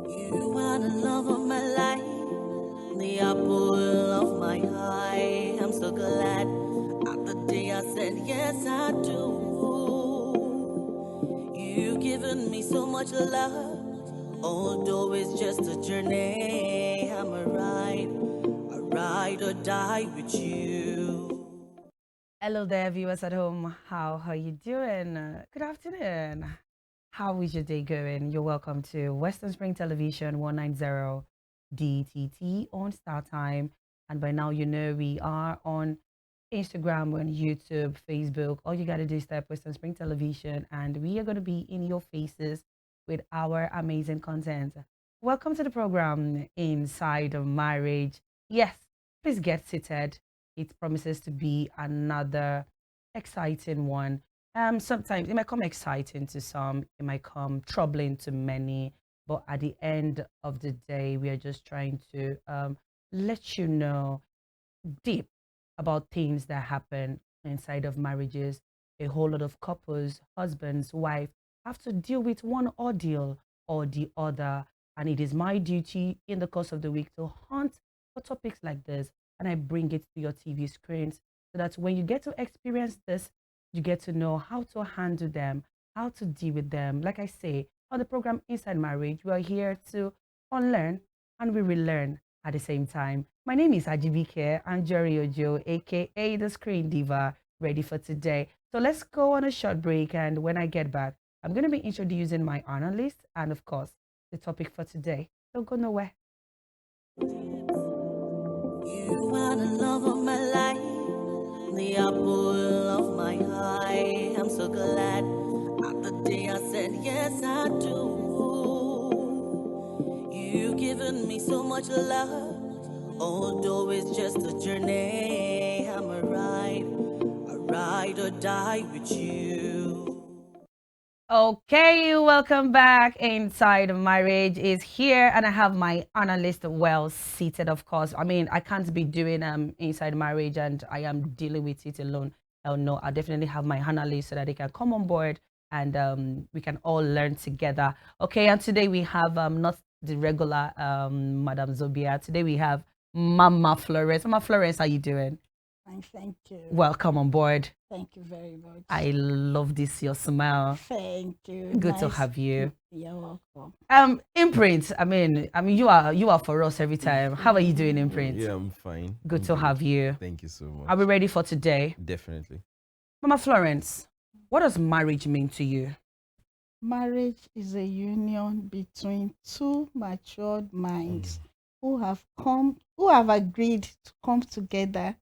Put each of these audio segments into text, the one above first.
You are the love of my life, the apple of my eye. I'm so glad at the day I said yes, I do. You've given me so much love, although it's just a journey. I'm a ride or die with you. Hello there, viewers at home. How are you doing? Good afternoon. How is your day going? You're welcome to Western Spring Television 190 DTT on Star Time. And by now, you know we are on Instagram, on YouTube, Facebook. All you got to do is type Western Spring Television, and we are going to be in your faces with our amazing content. Welcome to the program Inside of Marriage. Yes, please get seated. It promises to be another exciting one. Sometimes it might come exciting to some, it might come troubling to many, but at the end of the day, we are just trying to let you know deep about things that happen inside of marriages. A whole lot of couples, husbands, wife, have to deal with one ordeal or the other. And it is my duty in the course of the week to hunt for topics like this. And I bring it to your TV screens so that when you get to experience this, you get to know how to handle them, how to deal with them. Like I say, on the program Inside Marriage, we are here to unlearn and we relearn at the same time. My name is AJIBIKE, Anjorin, aka the Screen Diva, ready for today. So let's go on a short break, and when I get back, I'm going to be introducing my honor list and, of course, the topic for today. Don't go nowhere. You are the love of my life, the apple of my eye. I'm so glad at the day I said yes, I do. You've given me so much love, although it's just a journey. I'm a ride or die with you. Okay, welcome back. Inside of Marriage is here, and I have my analyst well seated, of course. I mean, I can't be doing Inside Marriage and I am dealing with it alone. Oh no, I definitely have my analyst so that they can come on board and we can all learn together. Okay, and today we have not the regular Madam Zobia. Today we have Mama Florence. Mama Florence, how you doing? Fine, thank you. Welcome on board. Thank you very much. I love this your smile. Thank you. Good to have you. You're welcome. Imprint. I mean, you are for us every time. How are you doing, Imprint? Yeah, I'm fine. Good I'm to have you. Thank you so much. Are we ready for today? Definitely. Mama Florence, what does marriage mean to you? Marriage is a union between two matured minds who have agreed to come together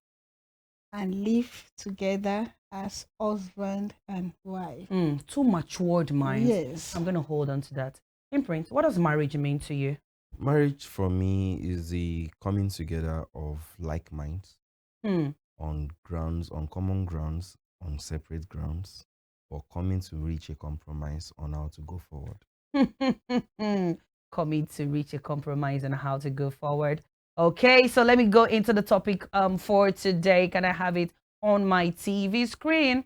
and live together as husband and wife. Two matured minds. Yes. I'm going to hold on to that. Imprint, what does marriage mean to you? Marriage for me is the coming together of like minds on common grounds, on separate grounds, or coming to reach a compromise on how to go forward. Coming to reach a compromise on how to go forward. Okay, so let me go into the topic for today. Can I have it on my TV screen?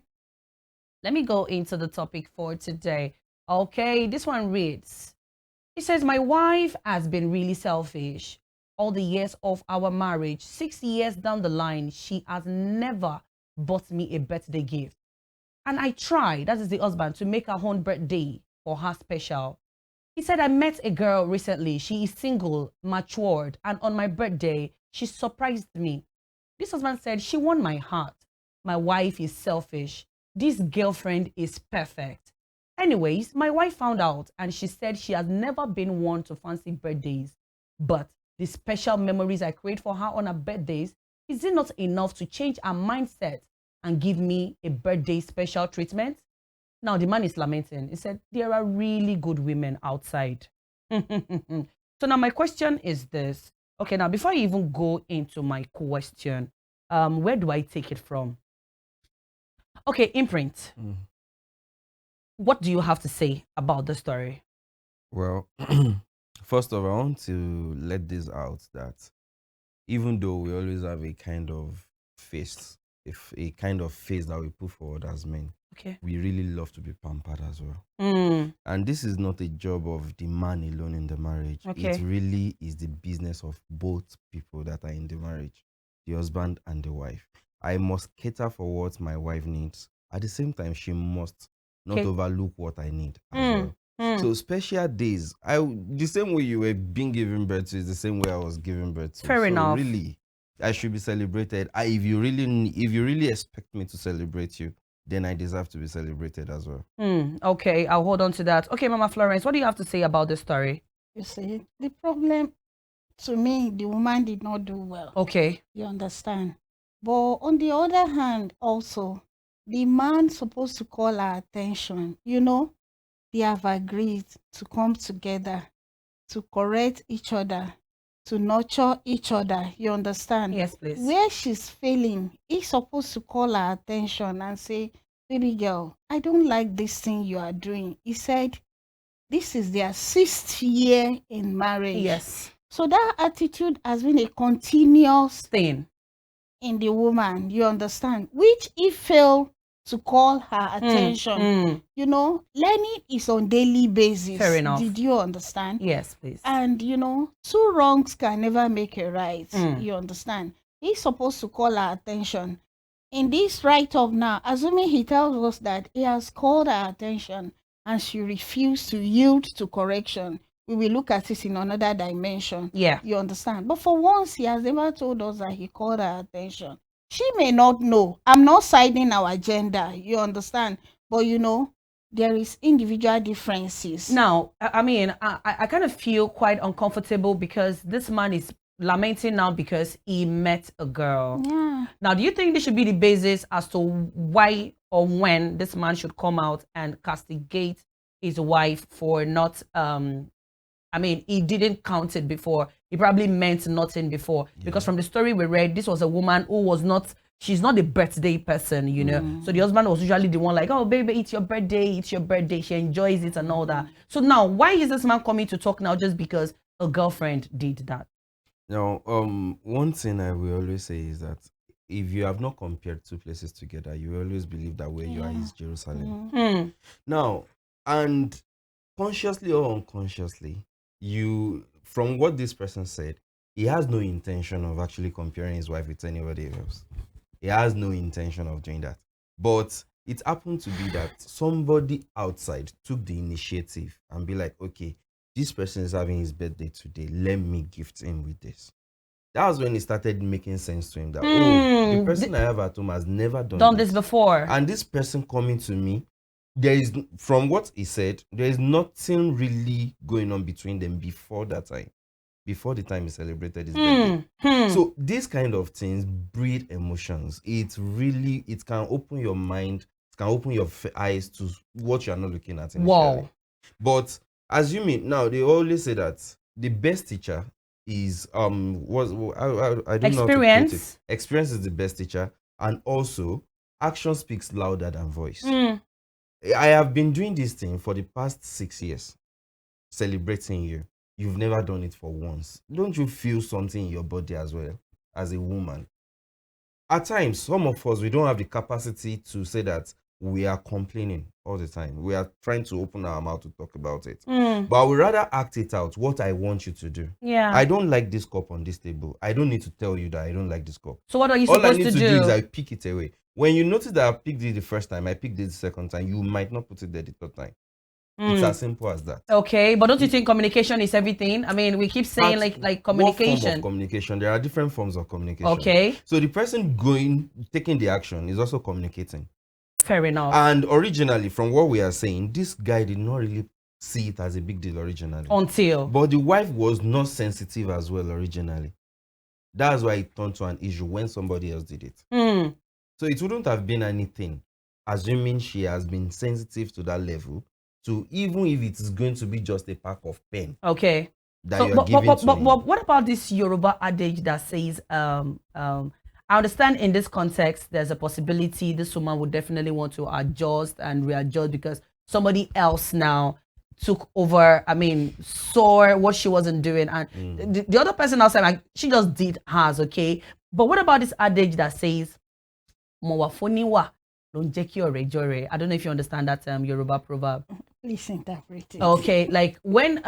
Let me go into the topic for today. Okay, this one reads, it says, my wife has been really selfish. All the years of our marriage, 6 years down the line, she has never bought me a birthday gift. And I tried, that is the husband, to make her own birthday for her special. He said, I met a girl recently. She is single, matured, and on my birthday, she surprised me. This husband said, she won my heart. My wife is selfish. This girlfriend is perfect. Anyways, my wife found out and she said she has never been one to fancy birthdays. But the special memories I create for her on her birthdays, is it not enough to change her mindset and give me a birthday special treatment? Now, the man is lamenting. He said, there are really good women outside. So now my question is this. Okay, now before I even go into my question, where do I take it from? Okay, Imprint. What do you have to say about the story? Well, first of all, I want to let this out that even though we always have a kind of if a kind of face that we put forward as men. Okay. We really love to be pampered as well. And this is not a job of the man alone in the marriage. Okay. It really is the business of both people that are in the marriage, the husband and the wife. I must cater for what my wife needs. At the same time, she must not overlook what I need as well. So special days, the same way you were being given birth to is the same way I was giving birth to. Fair enough. Really, I should be celebrated. If you really expect me to celebrate you, then I deserve to be celebrated as well. Okay, I'll hold on to that. Okay, Mama Florence, what do you have to say about this story? You see, the problem, to me, the woman did not do well. Okay. You understand? But on the other hand, also, the man supposed to call our attention. You know, they have agreed to come together, to correct each other, to nurture each other. You understand? Yes, please. Where she's failing, he's supposed to call her attention and say, baby girl, I don't like this thing you are doing. He said, this is their 6th year in marriage. Yes. So that attitude has been a continuous thing in the woman, you understand, which he failed to call her attention. You know, learning is on daily basis. Fair enough. Did you understand? Yes, please. And you know, 2 wrongs can never make a right. You understand? He's supposed to call her attention. In this write-up now, assuming he tells us that he has called her attention and she refused to yield to correction, we will look at it in another dimension. Yeah. You understand? But for once, he has never told us that he called her attention. She may not know. I'm not siding our agenda. You understand? But you know, there is individual differences. Now, I mean, I kind of feel quite uncomfortable because this man is lamenting now because he met a girl. Yeah. Now, do you think this should be the basis as to why or when this man should come out and castigate his wife for not, I mean, he didn't count it before. He probably meant nothing before. Yeah. Because from the story we read, this was a woman who was not, she's not a birthday person, you know. So the husband was usually the one like, oh, baby, it's your birthday, it's your birthday. She enjoys it and all that. So now, why is this man coming to talk now just because a girlfriend did that? Now, one thing I will always say is that if you have not compared 2 places together, you will always believe that where you are is Jerusalem. Now, and consciously or unconsciously, from what this person said, he has no intention of actually comparing his wife with anybody else. He has no intention of doing that. But it happened to be that somebody outside took the initiative and be like, okay, this person is having his birthday today. Let me gift him with this. That was when it started making sense to him that, oh, the person I have at home has never done this before. And this person coming to me, there is, from what he said, there is nothing really going on between them before that time, before the time he celebrated his birthday. So these kind of things breed emotions. It can open your mind, it can open your eyes to what you are not looking at initially. Wow. But assuming, now they always say that the best teacher is I don't know how to put it. Experience is the best teacher, and also action speaks louder than voice. I have been doing this thing for the past 6 years, celebrating you. You've never done it for once. Don't you feel something in your body as well, as a woman? At times, some of us, we don't have the capacity to say that we are complaining all the time. We are trying to open our mouth to talk about it. But I would rather act it out, what I want you to do. Yeah. I don't like this cup on this table. I don't need to tell you that I don't like this cup. So what are you supposed to do? All I need to do is I pick it away. When you notice that I picked it the first time, I picked it the second time, you might not put it there the third time. It's as simple as that. Okay, but don't you think communication is everything? I mean, we keep saying like communication. What form of communication? There are different forms of communication. Okay. So the person taking the action is also communicating. Fair enough. And originally, from what we are saying, this guy did not really see it as a big deal originally. But the wife was not sensitive as well originally. That's why it turned to an issue when somebody else did it. So it wouldn't have been anything, assuming she has been sensitive to that level, to even if it is going to be just a pack of pen. Okay. That you're giving to him. But what about this Yoruba adage that says, I understand in this context, there's a possibility this woman would definitely want to adjust and readjust because somebody else now took over, I mean, saw what she wasn't doing. And the other person outside, like, she just did hers, okay? But what about this adage that says, Mowafoniwa. Don't jeki or rejore. I don't know if you understand that Yoruba proverb. Please interpret it. Okay, like when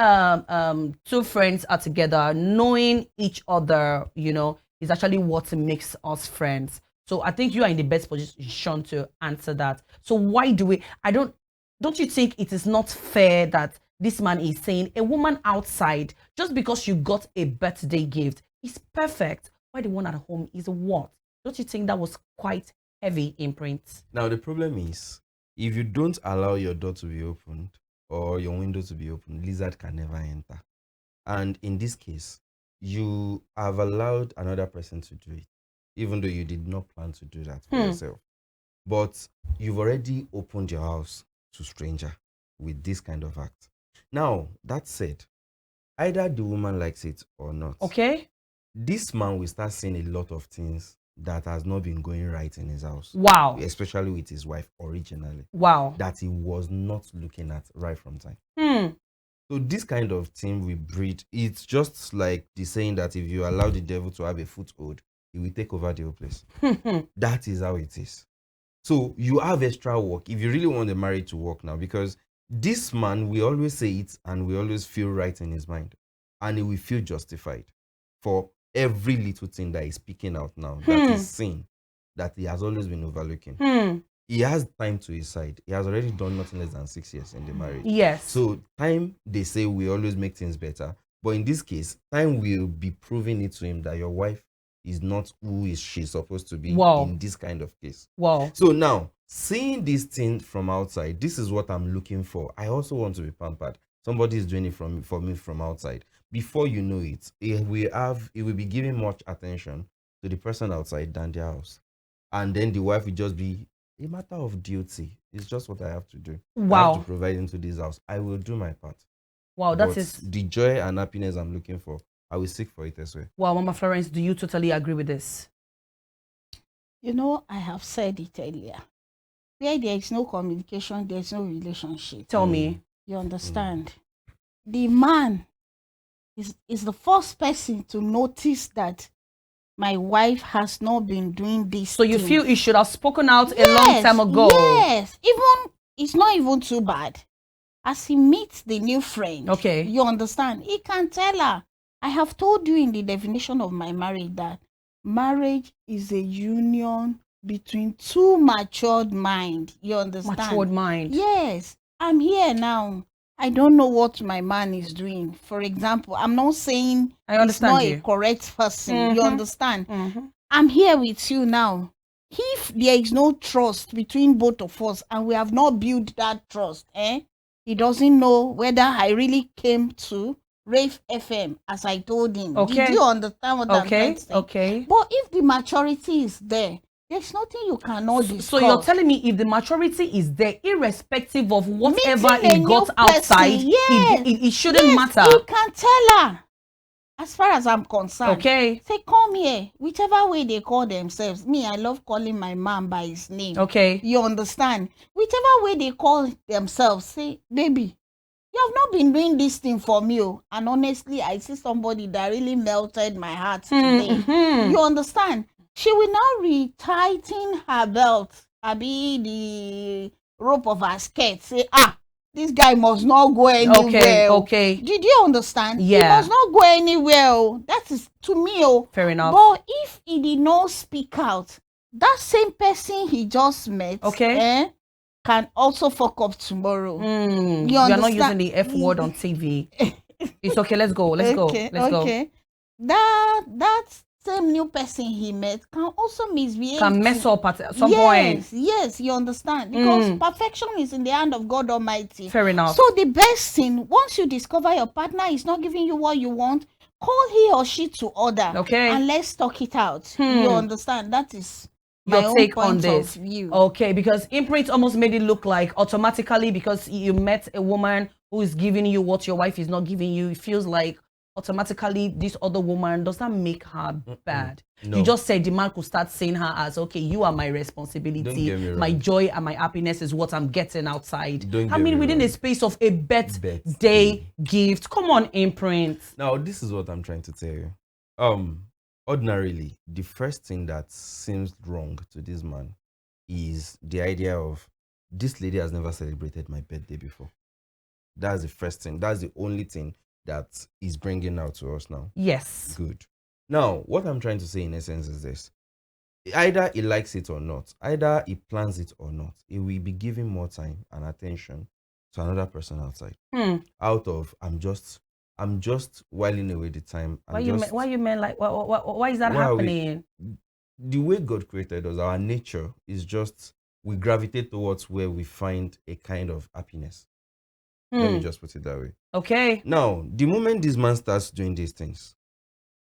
two friends are together, knowing each other, you know, is actually what makes us friends. So I think you are in the best position to answer that. So why do we? Don't you think it is not fair that this man is saying a woman outside just because you got a birthday gift is perfect? Why the one at home is what? Don't you think that was quite heavy imprint? Now the problem is, if you don't allow your door to be opened or your window to be opened, lizard can never enter. And in this case, you have allowed another person to do it, even though you did not plan to do that for yourself. But you've already opened your house to stranger with this kind of act. Now, that said, either the woman likes it or not. Okay. This man will start seeing a lot of things that has not been going right in his house. Wow. Especially with his wife originally. Wow. That he was not looking at right from time. So this kind of thing we breed, it's just like the saying that if you allow the devil to have a foothold, he will take over the whole place. That is how it is. So you have extra work if you really want the marriage to work now, because this man, we always say it and we always feel right in his mind, and he will feel justified for every little thing that he's speaking out now, that is sin, that he has always been overlooking. He has time to his side. He has already done nothing less than 6 years in the marriage. Yes. So time, they say, we always make things better. But in this case, time will be proving it to him that your wife is not who is she supposed to be in this kind of case. Wow. So now, seeing this thing from outside, this is what I'm looking for. I also want to be pampered. Somebody is doing it for me from outside. Before you know it, it will be giving much attention to the person outside than their house. And then the wife will just be a matter of duty. It's just what I have to do. Wow. I have to provide into this house. I will do my part. Wow, that is the joy and happiness I'm looking for. I will seek for it as well. Wow, Mama Florence, do you totally agree with this? You know, I have said it earlier. Where there is no communication, there is no relationship. Tell me. You understand? The man is the first person to notice that my wife has not been doing this. So you feel he should have spoken out a long time ago? Yes. Even it's not even too bad. As he meets the new friend, okay, you understand, he can tell her, I have told you in the definition of my marriage that marriage is a union between two matured minds. You understand? Matured mind. Yes. I'm here now. I don't know what my man is doing. For example, I'm not saying he's not a correct person. You understand? I'm here with you now. If there is no trust between both of us and we have not built that trust, he doesn't know whether I really came to Rave FM as I told him. Okay. Did you understand what I'm trying to say? Okay. But if the maturity is there's nothing you cannot discuss. So you're telling me if the maturity is there, irrespective of whatever he got outside, it shouldn't matter. You can tell her. As far as I'm concerned, okay, say, come here. Whichever way they call themselves. Me, I love calling my man by his name. Okay. You understand? Whichever way they call themselves, say, baby, you have not been doing this thing for me. And honestly, I see somebody that really melted my heart today. You understand? She will now retighten her belt, the rope of her skirt. Say, this guy must not go anywhere. Okay. Did you understand? Yeah. He must not go anywhere. That is to me. Fair enough. But if he did not speak out, that same person he just met, can also fuck up tomorrow. You are not using the F word on TV. It's okay. Let's go. Let's go. That same new person he met can also misbehave. Can mess up at some point. Yes, you understand. Because perfection is in the hand of God Almighty. Fair enough. So the best thing, once you discover your partner is not giving you what you want, call he or she to order. Okay. And let's talk it out. You understand? That is your take on this. View. Okay, because Imprint almost made it look like automatically because you met a woman who is giving you what your wife is not giving you, it feels like automatically this other woman does not make her bad. No. You just said the man could start seeing her as, okay, you are my responsibility. My joy and my happiness is what I'm getting outside. Within the space of a birthday gift. Come on, Imprint. Now, this is what I'm trying to tell you. Ordinarily, the first thing that seems wrong to this man is the idea of this lady has never celebrated my birthday before. That's the first thing. That's the only thing that is bringing out to us now. Yes. Good. Now, what I'm trying to say in essence is this. Either he likes it or not, either he plans it or not, he will be giving more time and attention to another person outside. Out of I'm just whiling away the time. Why you mean like why is that happening? The way God created us, our nature is just we gravitate towards where we find a kind of happiness. Let me just put it that way. Okay. Now, the moment this man starts doing these things,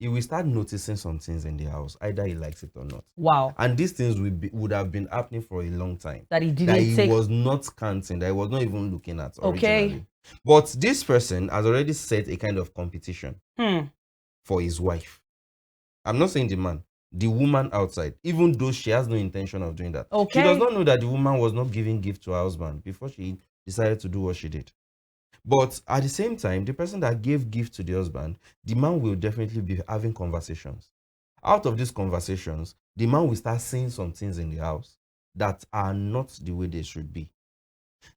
he will start noticing some things in the house, either he likes it or not. Wow. And these things would have been happening for a long time. That he didn't he was not counting, that he was not even looking at originally. Okay. But this person has already set a kind of competition for his wife. I'm not saying the man, the woman outside, even though she has no intention of doing that. Okay. She does not know that the woman was not giving gift to her husband before she decided to do what she did. But at the same time, the person that gave gift to the husband, the man will definitely be having conversations. Out of these conversations, the man will start seeing some things in the house that are not the way they should be.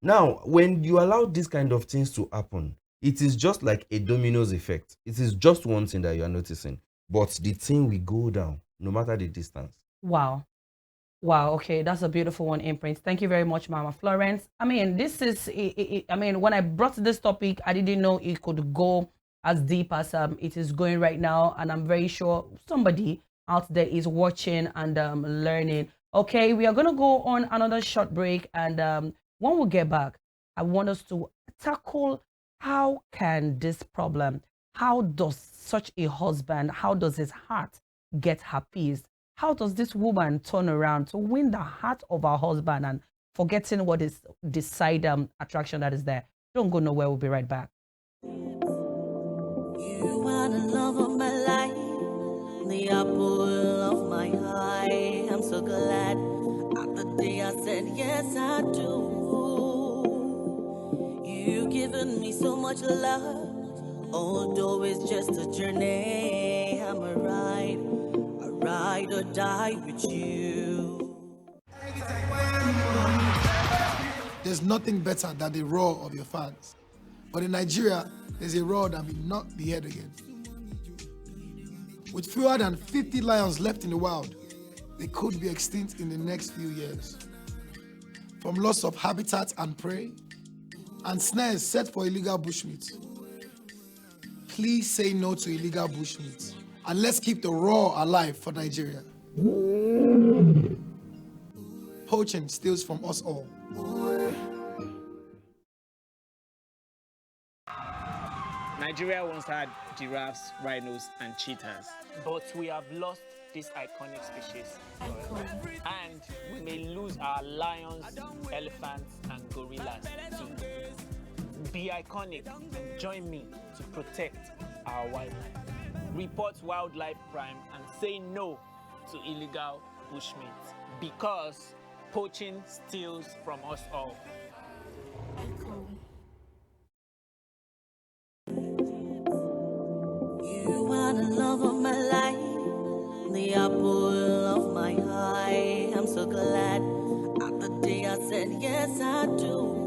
Now, when you allow these kind of things to happen, it is just like a dominoes effect. It is just one thing that you are noticing, but the thing will go down no matter the distance. Wow. Wow, okay, that's a beautiful one, Imprint. Thank you very much, Mama Florence. I mean, this is, I mean, when I brought this topic, I didn't know it could go as deep as it is going right now. And I'm very sure somebody out there is watching and learning. Okay, we are going to go on another short break. And when we get back, I want us to tackle how can this problem, how does such a husband, how does his heart get appeased? How does this woman turn around to win the heart of her husband and forgetting what is the side attraction that is there? Don't go nowhere. We'll be right back. You are the love of my life, the apple of my eye. I'm so glad at the day I said yes I do. You've given me so much love, although it's just a journey. I'm a ride or die with you. There's nothing better than the roar of your fans. But in Nigeria, there's a roar that will not be heard again. With fewer than 50 lions left in the wild, they could be extinct in the next few years. From loss of habitat and prey, and snares set for illegal bushmeat. Please say no to illegal bushmeat. And let's keep the roar alive for Nigeria. Poaching steals from us all. Nigeria once had giraffes, rhinos, and cheetahs. But we have lost this iconic species. And we may lose our lions, elephants, and gorillas too. Be iconic and join me to protect our wildlife. Report wildlife crime and say no to illegal bushmeat because poaching steals from us all. You are the love of my life, the apple of my eye. I'm so glad at the day I said yes I do.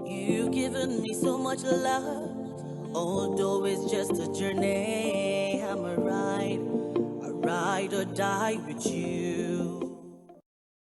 You've given me so much love, although it's just a journey. I'm a ride or die with you.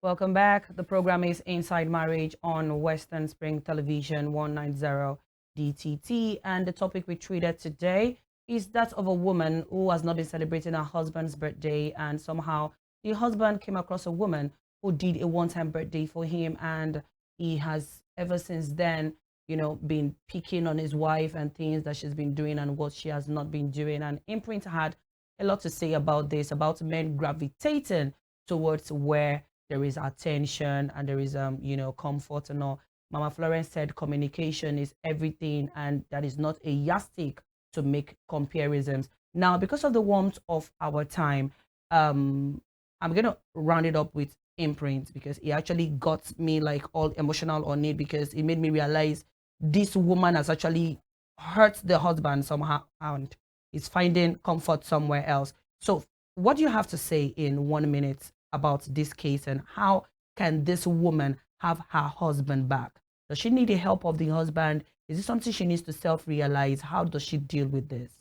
Welcome back. The program is Inside Marriage on Western Spring Television 190 DTT, and the topic we treated today is that of a woman who has not been celebrating her husband's birthday, and somehow the husband came across a woman who did a one-time birthday for him, and he has ever since then, you know, been picking on his wife and things that she's been doing and what she has not been doing. And Imprint had a lot to say about this, about men gravitating towards where there is attention and there is you know, comfort and all. Mama Florence said communication is everything, and that is not a yardstick to make comparisons. Now, because of the warmth of our time, I'm gonna round it up with Imprint because he actually got me like all emotional on it, because it made me realize this woman has actually hurt the husband somehow and is finding comfort somewhere else. So what do you have to say in 1 minute about this case, and how can this woman have her husband back? Does she need the help of the husband? Is it something she needs to self-realize? How does she deal with this?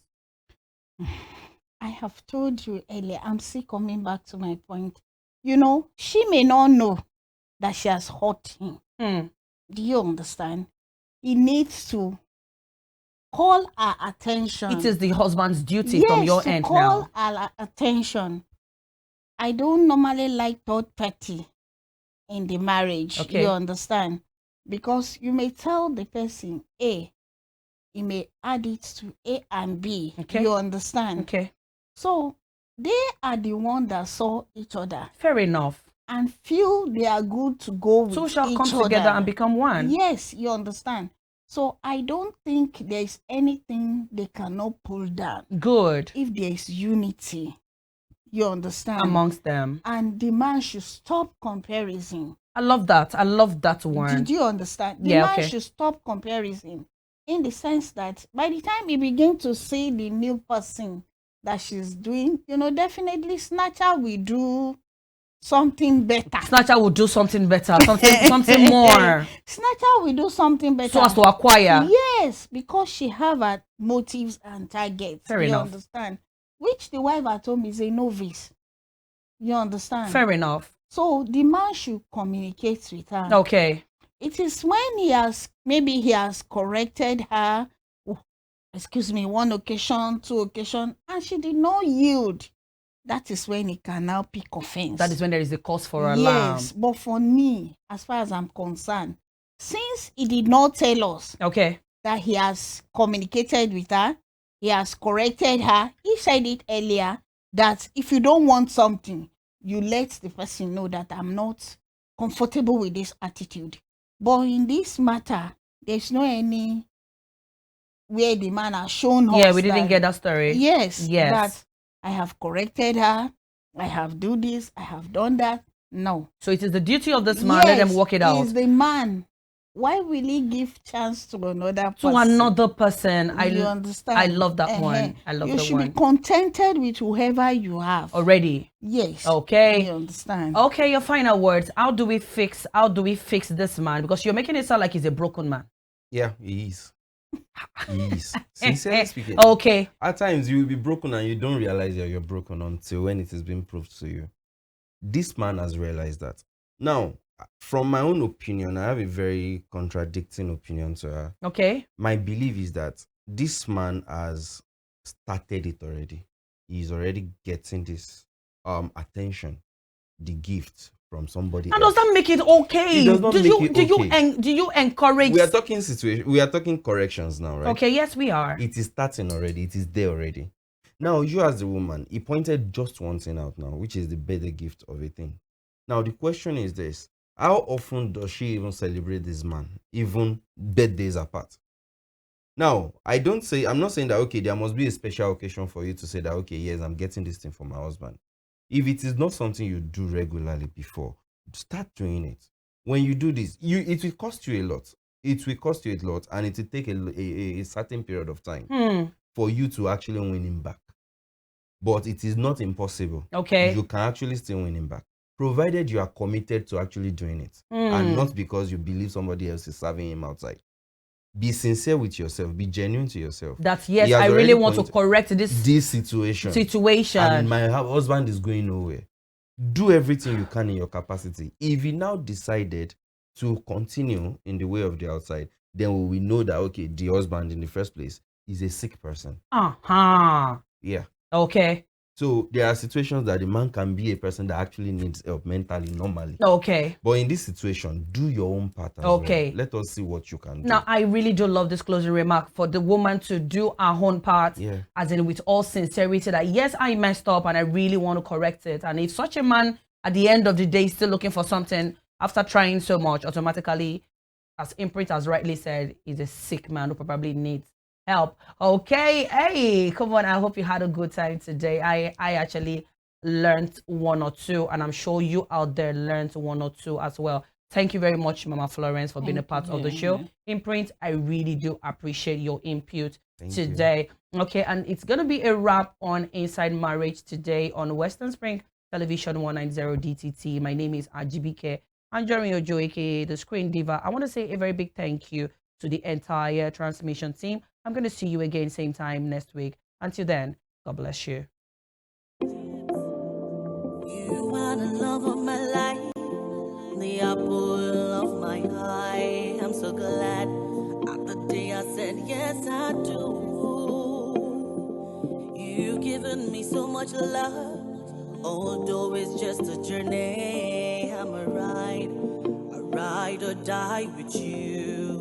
I have told you earlier, I'm still coming back to my point. You know, she may not know that she has hurt him. Do you understand? He needs to call her attention. It is the husband's duty from your to end call now. her attention. I don't normally like third party in the marriage. Okay. You understand? Because you may tell the person A, he may add it to A and B. Okay. You understand? Okay. So they are the one that saw each other. Fair enough. And feel they are good to go with each other. Two shall come together and become one. Yes, you understand. So I don't think there is anything they cannot pull down. Good. If there is unity, you understand? Amongst them. And the man should stop comparison. I love that. I love that one. Did you understand? The Yeah, man okay. should stop comparison in the sense that by the time he begins to see the new person that she's doing, you know, definitely Snatcher will do something better. Snatcher will do something better, something more. Snatcher will do something better. So as to acquire. Yes, because she have her motives and targets. Fair you enough. Understand? Which the wife at home is a novice. You understand? Fair enough. So the man should communicate with her. Okay. It is when he has corrected her, one occasion, two occasion, and she did not yield. That is when he can now pick offense. That is when there is a cause for alarm. Yes, but for me, as far as I'm concerned, since he did not tell us that he has communicated with her, he has corrected her, he said it earlier that if you don't want something, you let the person know that I'm not comfortable with this attitude. But in this matter, there's no any where the man has shown us. Yeah, we didn't get that story. Yes. Yes. That I have corrected her. I have do this. I have done that. No. So it is the duty of this man. Let them work it out. He's the man. Why will he give chance to another person? To another person. You understand? I love that one. I love that one. You should be contented with whoever you have. Already. Yes. Okay. You understand? Okay, your final words. How do we fix this man? Because you're making it sound like he's a broken man. Yeah, he is. He is. Sincerely speaking. Okay. At times you will be broken and you don't realize that you're broken until when it is being proved to you. This man has realized that. Now, from my own opinion, I have a very contradicting opinion to her. Okay. My belief is that this man has started it already. He's already getting this attention, the gift from somebody And else. does that make it okay? It does not make it okay. Do you encourage? We are talking situation. We are talking corrections now, right? Okay, yes, we are. It is starting already. It is there already. Now, you as the woman, he pointed just one thing out now, which is the birthday gift of a thing. Now, the question is this. How often does she even celebrate this man, even birthdays apart? Now, I'm not saying that, okay, there must be a special occasion for you to say that, okay, yes, I'm getting this thing for my husband. If it is not something you do regularly before, start doing it. When you do this, it will cost you a lot. It will cost you a lot, and it will take a certain period of time for you to actually win him back. But it is not impossible. Okay. You can actually still win him back, provided you are committed to actually doing it, and not because you believe somebody else is serving him outside. Be sincere with yourself. Be genuine to yourself. That yes, I really want to correct this situation. And my husband is going nowhere. Do everything you can in your capacity. If you now decided to continue in the way of the outside, then we know that, okay, the husband in the first place is a sick person. Yeah. Okay. So there are situations that the man can be a person that actually needs help mentally, normally. Okay. But in this situation, do your own part as well. Let us see what you can do. Now, I really do love this closing remark for the woman to do her own part, as in with all sincerity that, yes, I messed up and I really want to correct it. And if such a man at the end of the day is still looking for something after trying so much, automatically, as Imprint has rightly said, is a sick man who probably needs help. Okay, hey, come on, I hope you had a good time today. I actually learned one or two, and I'm sure you out there learned one or two as well. Thank you very much, Mama Florence, for being a part of the show. Imprint, I really do appreciate your input today. Okay, and it's gonna be a wrap on Inside Marriage today on Western Spring Television 190 DTT. My name is AJIBIKE, Anjorin Ojo, aka the Screen Diva. I want to say a very big thank you to the entire transmission team. I'm going to see you again same time next week. Until then, God bless you. You are the love of my life, the apple of my eye. I'm so glad at the day I said yes I do. You've given me so much love, although it's just a journey. I'm a ride or die with you.